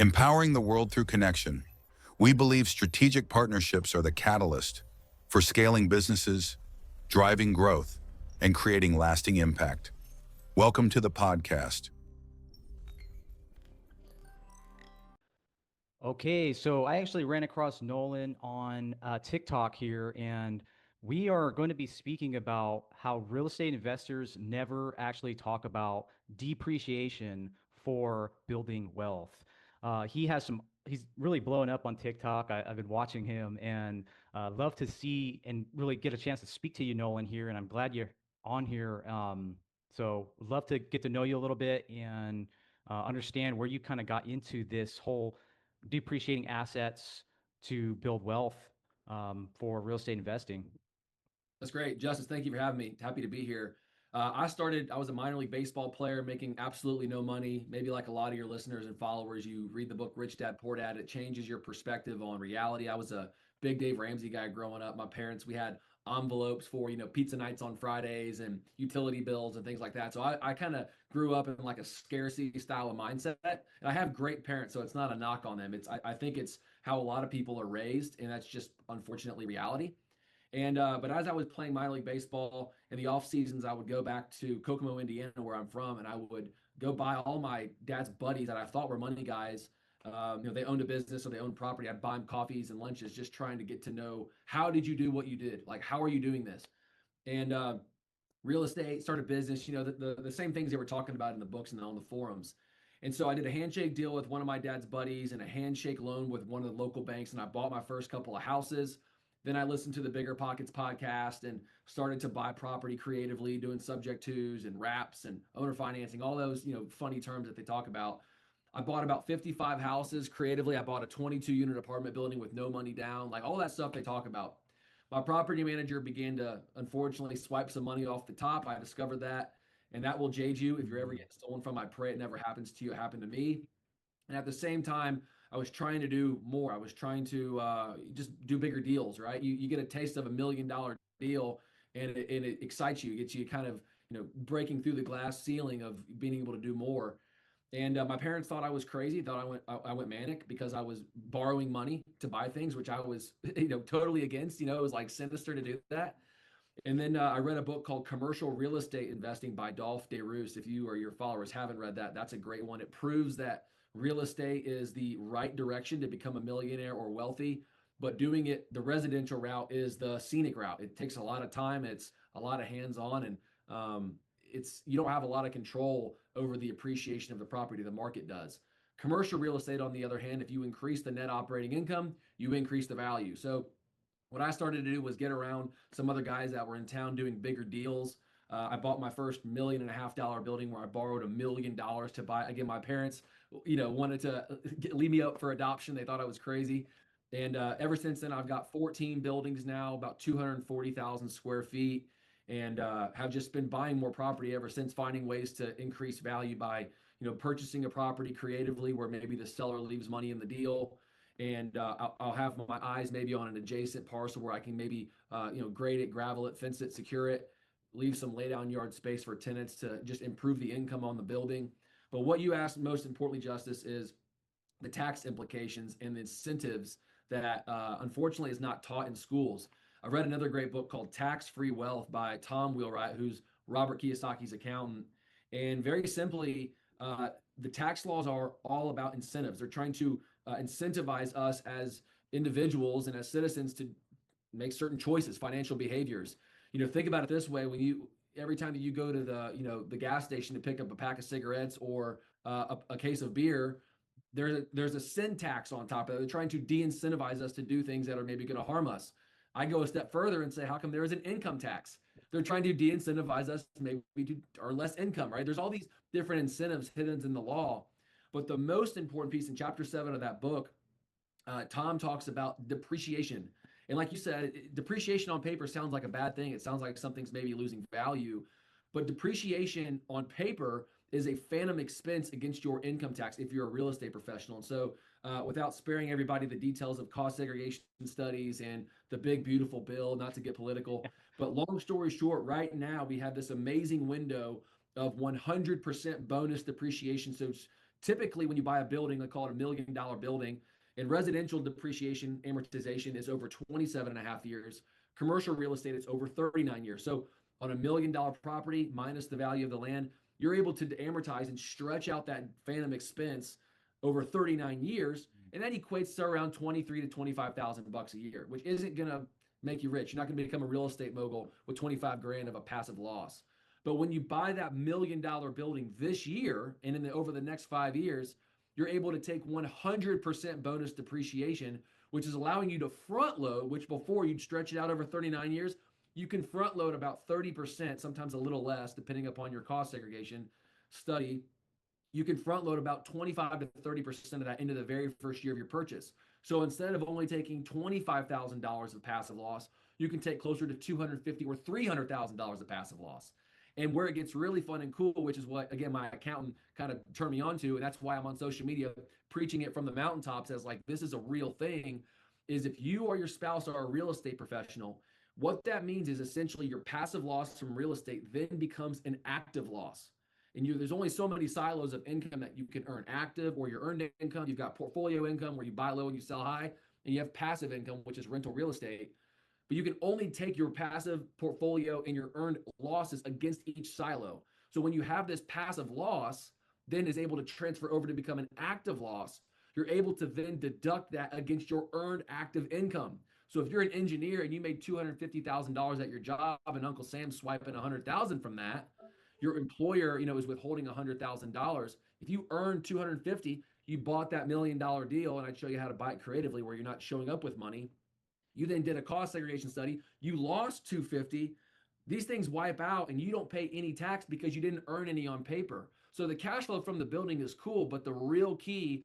Empowering the world through connection. We believe strategic partnerships are the catalyst for scaling businesses, driving growth, and creating lasting impact. Welcome to the podcast. Okay, so I actually ran across Nolan on TikTok here, and we are going to be speaking about how real estate investors never actually talk about depreciation for building wealth. He's really blowing up on TikTok. I've been watching him and love to see and really get a chance to speak to you, Nolan, here. And I'm glad you're on here. So, love to get to know you a little bit and understand where you kind of got into this whole depreciating assets to build wealth for real estate investing. That's great. Justice, thank you for having me. Happy to be here. I was a minor league baseball player making absolutely no money. Maybe like a lot of your listeners and followers, you read the book Rich Dad Poor Dad. It changes your perspective on reality. I was a big Dave Ramsey guy growing up. My parents, we had envelopes for, pizza nights on Fridays and utility bills and things like that. So I kind of grew up in like a scarcity style of mindset. And I have great parents, so it's not a knock on them. I think it's how a lot of people are raised, and that's just unfortunately reality. And but as I was playing minor league baseball in the off seasons, I would go back to Kokomo, Indiana, where I'm from, and I would go buy all my dad's buddies that I thought were money guys. They owned a business or they owned property. I'd buy them coffees and lunches, just trying to get to know, how did you do what you did? Like, how are you doing this? And real estate, started business. The same things they were talking about in the books and on the forums. And so I did a handshake deal with one of my dad's buddies and a handshake loan with one of the local banks, and I bought my first couple of houses. Then I listened to the Bigger Pockets podcast and started to buy property creatively, doing subject twos and wraps and owner financing, all those, funny terms that they talk about. I bought about 55 houses creatively. I bought a 22 unit apartment building with no money down, like all that stuff they talk about. My property manager began to unfortunately swipe some money off the top. I discovered that, and that will jade you. If you're ever getting stolen from, I pray it never happens to you. It happened to me. And at the same time, I was trying to do more. I was trying to just do bigger deals, right? You get a taste of $1 million deal, and it excites you. It gets you kind of breaking through the glass ceiling of being able to do more. And my parents thought I was crazy. Thought I went manic because I was borrowing money to buy things, which I was totally against. It was like sinister to do that. And then I read a book called Commercial Real Estate Investing by Dolph DeRoos. If you or your followers haven't read that, that's a great one. It proves that real estate is the right direction to become a millionaire or wealthy, but doing it the residential route is the scenic route. It takes a lot of time. It's a lot of hands-on, and you don't have a lot of control over the appreciation of the property. The market does. Commercial real estate, on the other hand, if you increase the net operating income, you increase the value. So what I started to do was get around some other guys that were in town doing bigger deals. I bought my first $1.5 million building where I borrowed $1 million to buy. Again, my parents, wanted to leave me up for adoption. They thought I was crazy. And ever since then, I've got 14 buildings now, about 240,000 square feet, and have just been buying more property ever since, finding ways to increase value by, purchasing a property creatively where maybe the seller leaves money in the deal, and I'll have my eyes maybe on an adjacent parcel where I can maybe grade it, gravel it, fence it, secure it, leave some lay down yard space for tenants to just improve the income on the building. But what you asked most importantly, Justice, is the tax implications and the incentives that unfortunately is not taught in schools. I read another great book called Tax Free Wealth by Tom Wheelwright, who's Robert Kiyosaki's accountant. And very simply, the tax laws are all about incentives. They're trying to incentivize us as individuals and as citizens to make certain choices, financial behaviors. Think about it this way: every time that you go to the gas station to pick up a pack of cigarettes or a case of beer, there's a sin tax on top of it. They're trying to de-incentivize us to do things that are maybe going to harm us. I go a step further and say, how come there is an income tax? They're trying to de-incentivize us maybe to earn less income, right? There's all these different incentives hidden in the law. But the most important piece in chapter 7 of that book, Tom talks about depreciation. And like you said, depreciation on paper sounds like a bad thing. It sounds like something's maybe losing value. But depreciation on paper is a phantom expense against your income tax if you're a real estate professional. And so, without sparing everybody the details of cost segregation studies and the big, beautiful bill, not to get political, but long story short, right now we have this amazing window of 100% bonus depreciation. So Typically, when you buy a building, they call it $1 million building, and residential depreciation amortization is over 27 and a half years. Commercial real estate, it's over 39 years. So on $1 million property minus the value of the land, you're able to amortize and stretch out that phantom expense over 39 years, and that equates to around 23 to 25,000 bucks a year, which isn't going to make you rich. You're not going to become a real estate mogul with 25 grand of a passive loss. But when you buy that $1 million building this year and over the next 5 years, you're able to take 100% bonus depreciation, which is allowing you to front load, which before you'd stretch it out over 39 years, you can front load about 30%, sometimes a little less, depending upon your cost segregation study. You can front load about 25 to 30% of that into the very first year of your purchase. So instead of only taking $25,000 of passive loss, you can take closer to $250,000 or $300,000 of passive loss. And where it gets really fun and cool, which is what, again, my accountant kind of turned me on to, and that's why I'm on social media preaching it from the mountaintops as like, this is a real thing, is if you or your spouse are a real estate professional, what that means is essentially your passive loss from real estate then becomes an active loss. And there's only so many silos of income that you can earn: active or your earned income. You've got portfolio income where you buy low and you sell high, and you have passive income, which is rental real estate. But you can only take your passive portfolio and your earned losses against each silo. So when you have this passive loss, then is able to transfer over to become an active loss, you're able to then deduct that against your earned active income. So if you're an engineer and you made $250,000 at your job and Uncle Sam's swiping $100,000 from that, your employer, is withholding $100,000. If you earn $250,000, you bought that $1 million deal, and I'd show you how to buy it creatively where you're not showing up with money. You then did a cost segregation study. You lost $250,000. These things wipe out, and you don't pay any tax because you didn't earn any on paper. So the cash flow from the building is cool, but the real key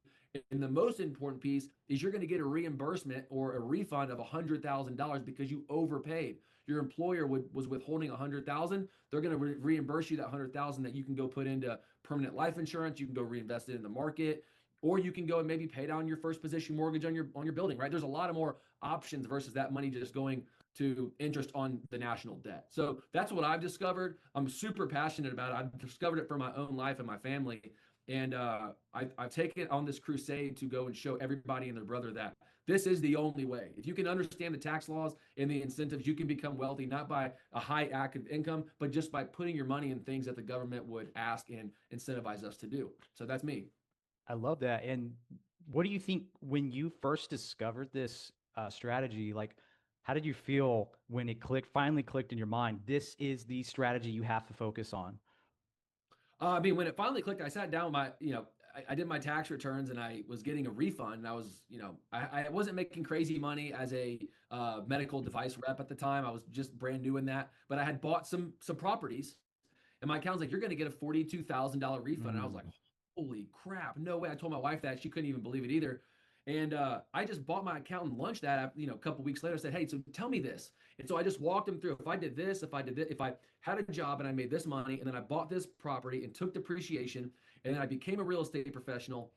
and the most important piece is you're going to get a reimbursement or a refund of $100,000 because you overpaid. Your employer was withholding $100,000. They're going to reimburse you that $100,000 that you can go put into permanent life insurance. You can go reinvest it in the market, or you can go and maybe pay down your first position mortgage on your building. Right? There's a lot of more options versus that money just going to interest on the national debt. So that's what I've discovered. I'm super passionate about it. I've discovered it for my own life and my family. And I've taken it on this crusade to go and show everybody and their brother that this is the only way. If you can understand the tax laws and the incentives, you can become wealthy, not by a high active income, but just by putting your money in things that the government would ask and incentivize us to do. So that's me. I love that. And what do you think when you first discovered this strategy? Like, how did you feel when it finally clicked in your mind? This is the strategy you have to focus on. I mean, when it finally clicked, I sat down with I did my tax returns and I was getting a refund. And I was, I wasn't making crazy money as a medical device rep at the time. I was just brand new in that, but I had bought some properties, and my accountant's like, "You're going to get a $42,000 refund." And I was like, "Holy crap. No way." I told my wife that. She couldn't even believe it either. And I just bought my accountant lunch that, a couple weeks later. I said, "Hey, so tell me this." And so I just walked him through, if I did this, if I had a job and I made this money, and then I bought this property and took depreciation, and then I became a real estate professional,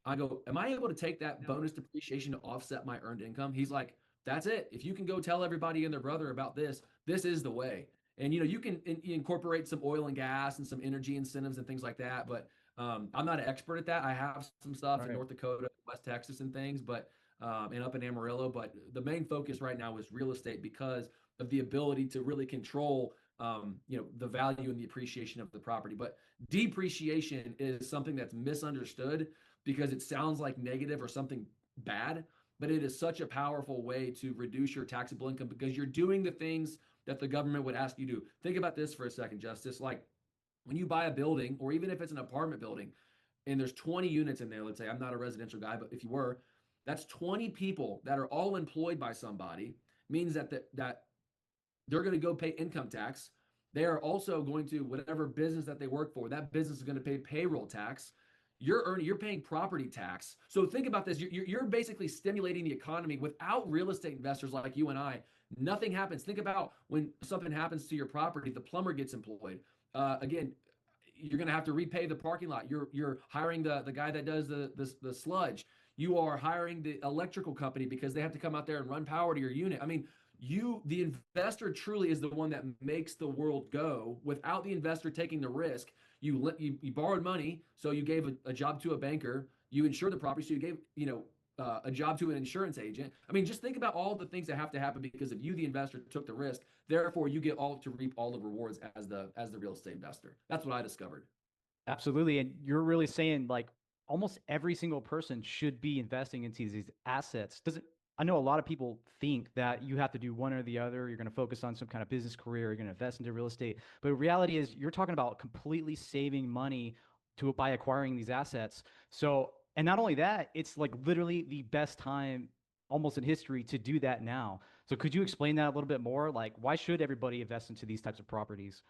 I go, am I able to take that bonus depreciation to offset my earned income? He's like, that's it. If you can go tell everybody and their brother about this, this is the way. And, you can incorporate some oil and gas and some energy incentives and things like that. But I'm not an expert at that. I have some stuff in North Dakota, West Texas and things, but and up in Amarillo. But the main focus right now is real estate because of the ability to really control the value and the appreciation of the property. But depreciation is something that's misunderstood because it sounds like negative or something bad, but it is such a powerful way to reduce your taxable income because you're doing the things that the government would ask you to do. Think about this for a second, Justice. Like when you buy a building, or even if it's an apartment building, and there's 20 units in there, let's say, I'm not a residential guy, but if you were, that's 20 people that are all employed by somebody, means that they're going to go pay income tax. They are also going to, whatever business that they work for, that business is going to pay payroll tax. You're paying property tax. So think about this. You're basically stimulating the economy. Without real estate investors like you and I, nothing happens. Think about when something happens to your property, the plumber gets employed. Again, you're going to have to repay the parking lot. You're hiring the guy that does the sludge. You are hiring the electrical company because they have to come out there and run power to your unit. I mean, the investor truly is the one that makes the world go. Without the investor taking the risk, You borrowed money, so you gave a job to a banker. You insured the property, so you gave a job to an insurance agent. I mean, just think about all the things that have to happen because if you, the investor, took the risk, therefore you get all to reap all the rewards as the real estate investor. That's what I discovered. Absolutely. And you're really saying like almost every single person should be investing into these assets. Doesn't I know a lot of people think that you have to do one or the other. You're going to focus on some kind of business career. You're going to invest into real estate. But the reality is you're talking about completely saving money by acquiring these assets. So, and not only that, it's like literally the best time almost in history to do that now. So could you explain that a little bit more? Like, why should everybody invest into these types of properties?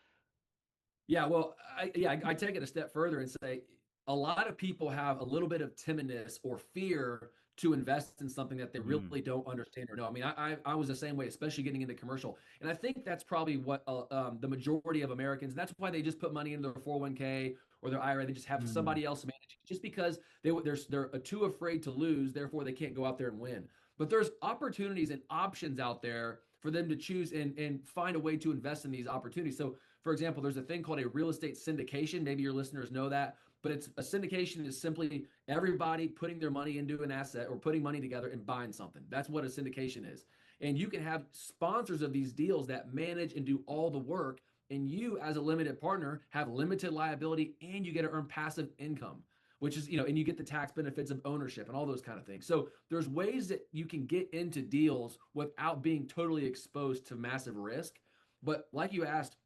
Yeah, well, I take it a step further and say a lot of people have a little bit of timidness or fear to invest in something that they Mm, really don't understand or know. I mean, I was the same way, especially getting into commercial, and I think that's probably what the majority of Americans. And that's why they just put money into their 401k or their IRA. They just have mm, somebody else manage it, just because they're too afraid to lose, therefore they can't go out there and win. But there's opportunities and options out there for them to choose and find a way to invest in these opportunities. So for example, there's a thing called a real estate syndication. Maybe your listeners know that, but it's a syndication is simply everybody putting their money into an asset or putting money together and buying something. That's what a syndication is. And you can have sponsors of these deals that manage and do all the work. And you, as a limited partner, have limited liability and you get to earn passive income, which is, and you get the tax benefits of ownership and all those kind of things. So there's ways that you can get into deals without being totally exposed to massive risk. But like you asked,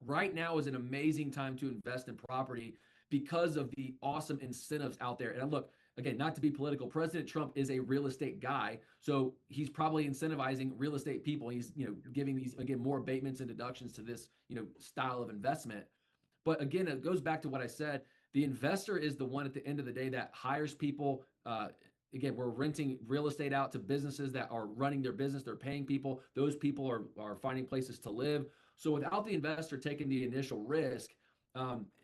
right now is an amazing time to invest in property because of the awesome incentives out there. And look, again, not to be political, President Trump is a real estate guy, so he's probably incentivizing real estate people. He's giving these again more abatements and deductions to this style of investment. But again, it goes back to what I said. The investor is the one at the end of the day that hires people. Again, we're renting real estate out to businesses that are running their business. They're paying people. Those people are finding places to live. So without the investor taking the initial risk,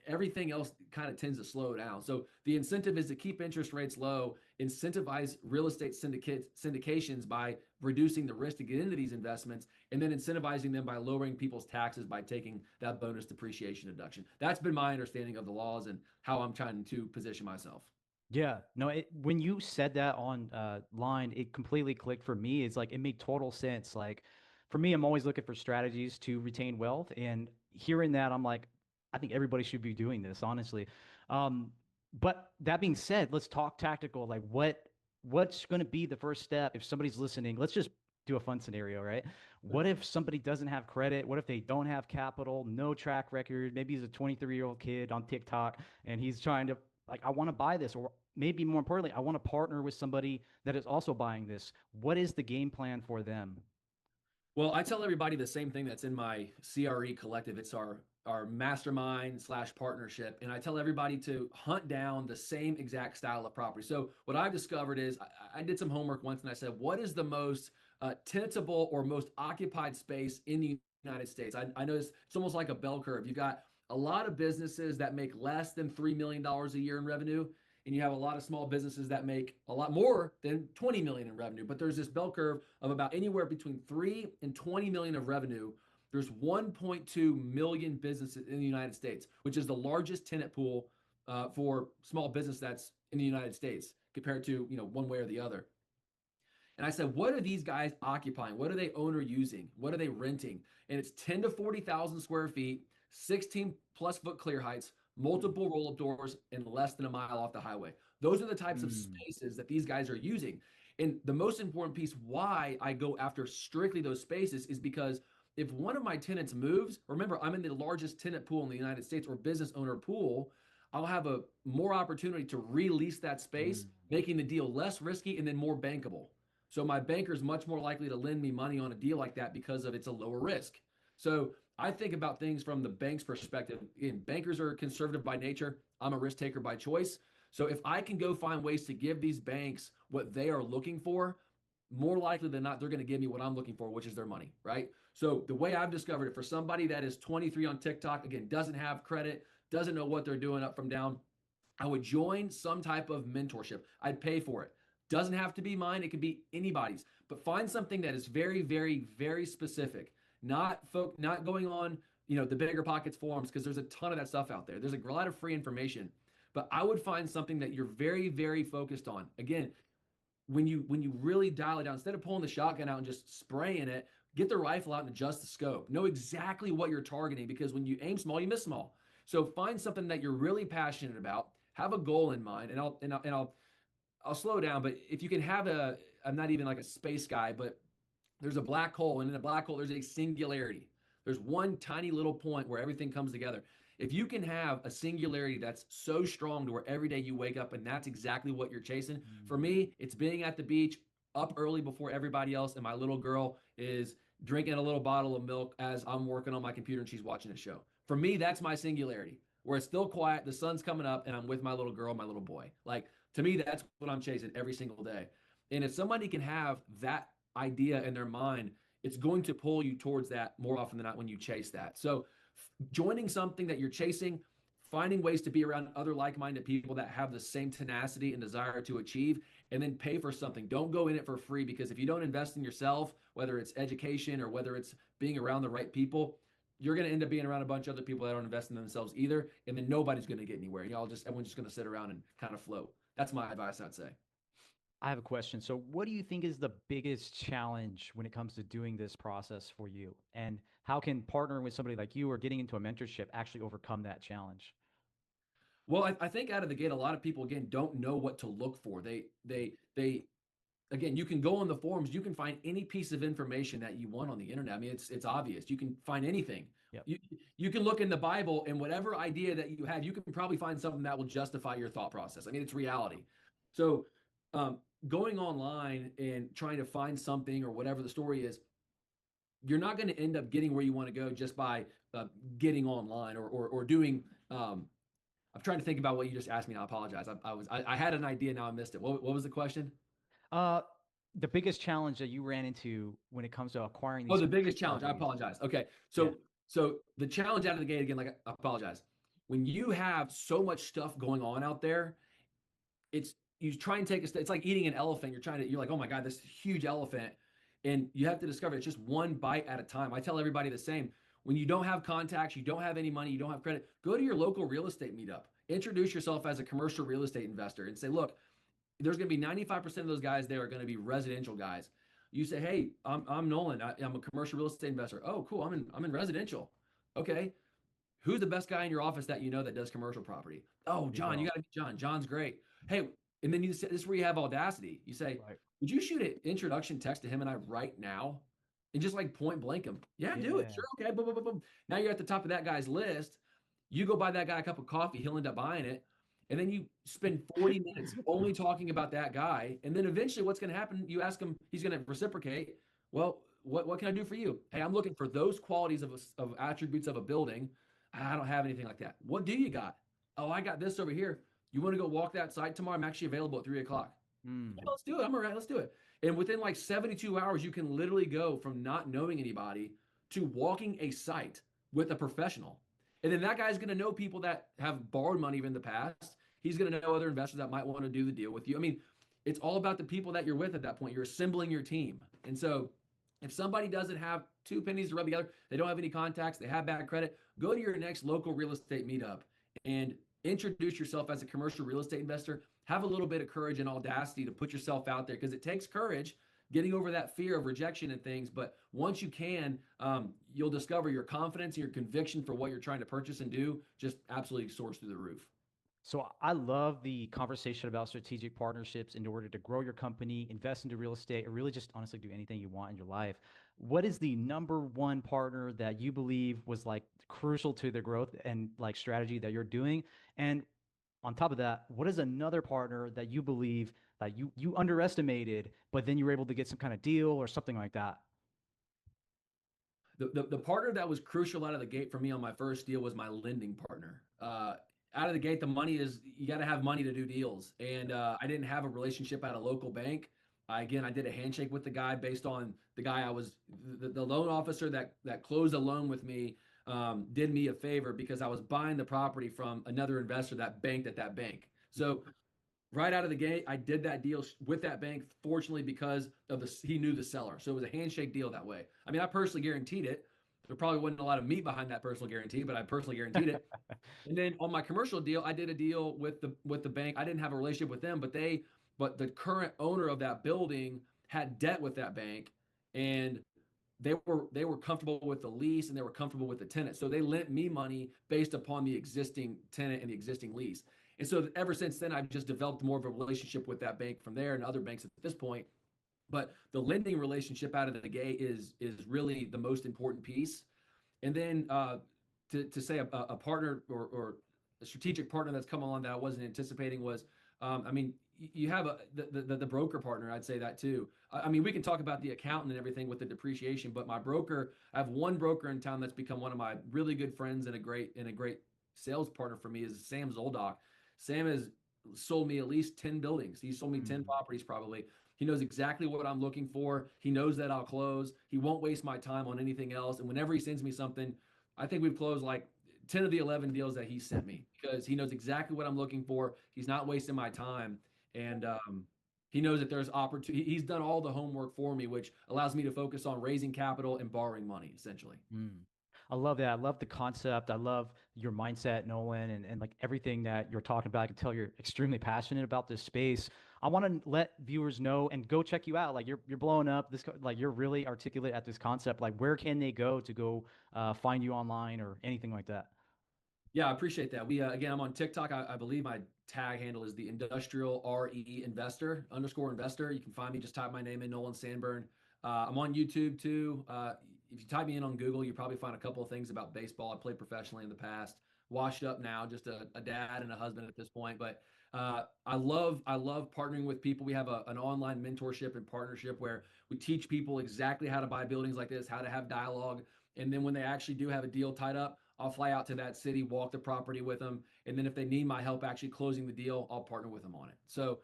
everything else kind of tends to slow down. So the incentive is to keep interest rates low, incentivize real estate syndications by reducing the risk to get into these investments, and then incentivizing them by lowering people's taxes by taking that bonus depreciation deduction. That's been my understanding of the laws and how I'm trying to position myself. yeah, no, when you said that on line, it completely clicked for me. It's like it made total sense. Like for me, I'm always looking for strategies to retain wealth, and hearing that, I'm like, I think everybody should be doing this, honestly. Um, but that being said, let's talk tactical. Like what's going to be the first step if somebody's listening? Let's just do a fun scenario, right? What if somebody doesn't have credit? What if they don't have capital, no track record? Maybe he's a 23-year-old kid on TikTok and he's trying to like I want to buy this, or maybe more importantly, I want to partner with somebody that is also buying this. What is the game plan for them? Well, I tell everybody the same thing that's in my CRE collective. It's our mastermind slash partnership. And I tell everybody to hunt down the same exact style of property. So what I've discovered is I did some homework once and I said, what is the most tenantable or most occupied space in the United States? I know it's almost like a bell curve. You've got a lot of businesses that make less than $3 million a year in revenue, and you have a lot of small businesses that make a lot more than 20 million in revenue. But there's this bell curve of about anywhere between 3 and 20 million of revenue. There's 1.2 million businesses in the United States, which is the largest tenant pool for small business that's in the United States compared to one way or the other. And I said, what are these guys occupying? What are they owner using? What are they renting? And it's 10 to 40,000 square feet, 16 plus foot clear heights, multiple roll up doors, and less than a mile off the highway. Those are the types of Mm, spaces that these guys are using. And the most important piece why I go after strictly those spaces is because if one of my tenants moves, remember, I'm in the largest tenant pool in the United States or business owner pool, I'll have a more opportunity to release that space, mm, making the deal less risky and then more bankable. So my banker is much more likely to lend me money on a deal like that because of it's a lower risk. So I think about things from the bank's perspective. Again, bankers are conservative by nature. I'm a risk taker by choice. So if I can go find ways to give these banks what they are looking for, more likely than not, they're going to give me what I'm looking for, which is their money, right? So the way I've discovered it for somebody that is 23 on TikTok, again, doesn't have credit, doesn't know what they're doing up from down, I would join some type of mentorship. I'd pay for it. Doesn't have to be mine. It could be anybody's. But find something that is very, very, very specific. Not going on the Bigger Pockets forums, because there's a ton of that stuff out there. There's a lot of free information, but I would find something that you're very, very focused on. Again, when you really dial it down, instead of pulling the shotgun out and just spraying it, get the rifle out and adjust the scope. Know exactly what you're targeting, because when you aim small, you miss small. So find something that you're really passionate about. Have a goal in mind, and I'll slow down. But if you can have I'm not even like a space guy, but there's a black hole, and in a black hole, there's a singularity. There's one tiny little point where everything comes together. If you can have a singularity that's so strong to where every day you wake up and that's exactly what you're chasing, for me, it's being at the beach up early before everybody else, and my little girl is drinking a little bottle of milk as I'm working on my computer and she's watching a show. For me, that's my singularity, where it's still quiet, the sun's coming up, and I'm with my little girl, my little boy. Like, to me, that's what I'm chasing every single day. And if somebody can have that idea in their mind, it's going to pull you towards that more often than not when you chase that. So joining something that you're chasing, finding ways to be around other like-minded people that have the same tenacity and desire to achieve, and then pay for something. Don't go in it for free, because if you don't invest in yourself, whether it's education or whether it's being around the right people, you're going to end up being around a bunch of other people that don't invest in themselves either, and then nobody's going to get anywhere. Everyone's just going to sit around and kind of float. That's my advice, I'd say. I have a question. So, what do you think is the biggest challenge when it comes to doing this process for you? And how can partnering with somebody like you or getting into a mentorship actually overcome that challenge? Well, I think out of the gate, a lot of people again don't know what to look for. They again, you can go on the forums, you can find any piece of information that you want on the internet. I mean, it's obvious. You can find anything. Yep. You can look in the Bible, and whatever idea that you have, you can probably find something that will justify your thought process. I mean, it's reality. So, um, going online and trying to find something or whatever the story is, you're not going to end up getting where you want to go just by getting online or doing. I'm trying to think about what you just asked me. Now, I apologize. I had an idea. Now I missed it. What was the question? Uh, the biggest challenge that you ran into when it comes to acquiring Oh, these the biggest challenge. I properties. apologize. Okay. Yeah. So the challenge out of the gate again, like I apologize. When you have so much stuff going on out there, it's you try and take a step. It's like eating an elephant. You're like, oh my God, this huge elephant. And you have to discover it's just one bite at a time. I tell everybody the same. When you don't have contacts, you don't have any money, you don't have credit, go to your local real estate meetup. Introduce yourself as a commercial real estate investor and say, look, there's going to be 95% of those guys there are going to be residential guys. You say, hey, I'm Nolan. I'm a commercial real estate investor. Oh, cool. I'm in residential. Okay. Who's the best guy in your office that you know that does commercial property? Oh, There you John, you go. got to meet John. John's great. Hey, and then this is where you have audacity. You say, Right. would you shoot an introduction text to him and I right now? And just like point blank him. Yeah, do it. Yeah. Sure. Okay. Boom, boom, boom, boom. Now you're at the top of that guy's list. You go buy that guy a cup of coffee. He'll end up buying it. And then you spend 40 minutes only talking about that guy. And then eventually what's going to happen? You ask him, he's going to reciprocate. Well, what can I do for you? Hey, I'm looking for those qualities of attributes of a building. I don't have anything like that. What do you got? Oh, I got this over here. You want to go walk that site tomorrow? I'm actually available at 3 o'clock. Mm. Yeah, let's do it. I'm all right. Let's do it. And within like 72 hours, you can literally go from not knowing anybody to walking a site with a professional. And then that guy's going to know people that have borrowed money in the past. He's going to know other investors that might want to do the deal with you. I mean, it's all about the people that you're with at that point. You're assembling your team. And so if somebody doesn't have two pennies to rub together, they don't have any contacts, they have bad credit, go to your next local real estate meetup and introduce yourself as a commercial real estate investor. Have a little bit of courage and audacity to put yourself out there, because it takes courage getting over that fear of rejection and things. But once you can, you'll discover your confidence and your conviction for what you're trying to purchase and do just absolutely soars through the roof. So I love the conversation about strategic partnerships in order to grow your company, invest into real estate, or really just honestly do anything you want in your life. What is the number one partner that you believe was like crucial to the growth and like strategy that you're doing? And on top of that, what is another partner that you believe that you underestimated, but then you were able to get some kind of deal or something like that? The partner that was crucial out of the gate for me on my first deal was my lending partner. Out of the gate, the money is you got to have money to do deals, and I didn't have a relationship at a local bank. Again, I did a handshake with the guy based on the guy I was the loan officer that closed a loan with me. Did me a favor because I was buying the property from another investor that banked at that bank. So right out of the gate, I did that deal with that bank, fortunately, because of he knew the seller. So it was a handshake deal that way. I mean, I personally guaranteed it, there probably wasn't a lot of meat behind that personal guarantee, but I personally guaranteed it. And then on my commercial deal, I did a deal with the bank. I didn't have a relationship with them, but the current owner of that building had debt with that bank, and they were comfortable with the lease and they were comfortable with the tenant. So they lent me money based upon the existing tenant and the existing lease. And so ever since then, I've just developed more of a relationship with that bank from there and other banks at this point. But the lending relationship out of the gate is really the most important piece. And then to say a partner or a strategic partner that's come along that I wasn't anticipating was, I mean, you have the broker partner. I'd say that too. I mean, we can talk about the accountant and everything with the depreciation, but my broker, I have one broker in town that's become one of my really good friends and a great sales partner for me is Sam Zoldock. Sam has sold me at least 10 buildings. He's sold me 10 properties probably. He knows exactly what I'm looking for. He knows that I'll close. He won't waste my time on anything else. And whenever he sends me something, I think we've closed like 10 of the 11 deals that he sent me because he knows exactly what I'm looking for. He's not wasting my time. And he knows that there's opportunity. He's done all the homework for me, which allows me to focus on raising capital and borrowing money, essentially. I love that. I love the concept. I love your mindset, Nolan, and like everything that you're talking about. I can tell you're extremely passionate about this space. I want to let viewers know and go check you out. Like you're blowing up. Like you're really articulate at this concept. Like where can they go to go find you online or anything like that? Yeah, I appreciate that. We again, I'm on TikTok. I believe my tag handle is the industrial RE investor _ investor. You can find me. Just type my name in, Nolan Sanburn. I'm on YouTube too. If you type me in on Google, you probably find a couple of things about baseball. I played professionally in the past. Washed up now, just a dad and a husband at this point. But I love partnering with people. We have an online mentorship and partnership where we teach people exactly how to buy buildings like this, how to have dialogue, and then when they actually do have a deal tied up, I'll fly out to that city, walk the property with them, and then if they need my help actually closing the deal, I'll partner with them on it. So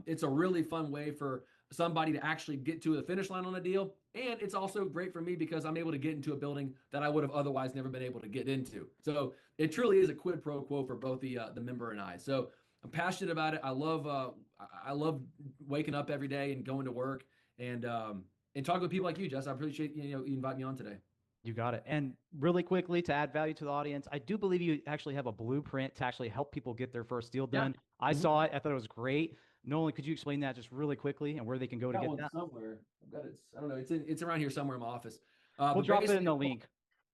it's a really fun way for somebody to actually get to the finish line on a deal, and it's also great for me because I'm able to get into a building that I would have otherwise never been able to get into. So it truly is a quid pro quo for both the member and I. So I'm passionate about it. I love waking up every day and going to work and talking with people like you, Jess. I appreciate you invite me on today. You got it. And really quickly to add value to the audience, I do believe you actually have a blueprint to actually help people get their first deal Yeah. done. I saw it. I thought it was great. Nolan, could you explain that just really quickly and where they can go to Got get one that? somewhere. I've got it. I don't know. It's around here somewhere in my office. We'll But drop it in basically, the link.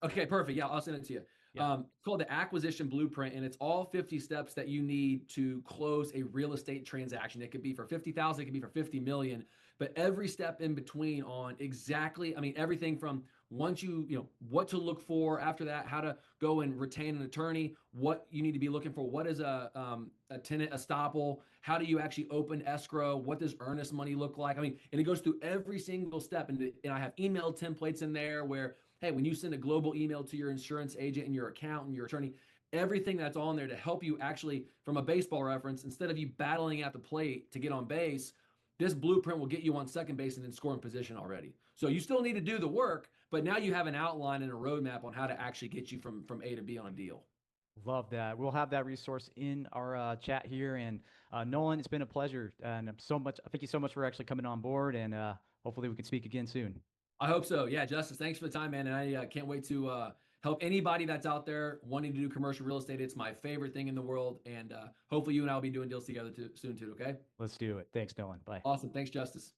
okay, perfect. Yeah, I'll send it to you. Yeah. It's called the acquisition blueprint, and it's all 50 steps that you need to close a real estate transaction. It could be for 50,000, it could be for 50 million, but every step in between on exactly, I mean, everything from once what to look for after that, how to go and retain an attorney, what you need to be looking for, what is a tenant estoppel, how do you actually open escrow, what does earnest money look like? I mean, and it goes through every single step, and I have email templates in there where hey, when you send a global email to your insurance agent and your accountant, your attorney, everything that's on there to help you actually, from a baseball reference, instead of you battling at the plate to get on base, this blueprint will get you on second base and in scoring position already. So you still need to do the work, but now you have an outline and a roadmap on how to actually get you from A to B on a deal. Love that. We'll have that resource in our chat here. And Nolan, it's been a pleasure. And thank you so much for actually coming on board. And hopefully we can speak again soon. I hope so. Yeah, Justice, thanks for the time, man. And I can't wait to help anybody that's out there wanting to do commercial real estate. It's my favorite thing in the world. And hopefully you and I will be doing deals together soon too, okay? Let's do it. Thanks, Nolan. Bye. Awesome. Thanks, Justice.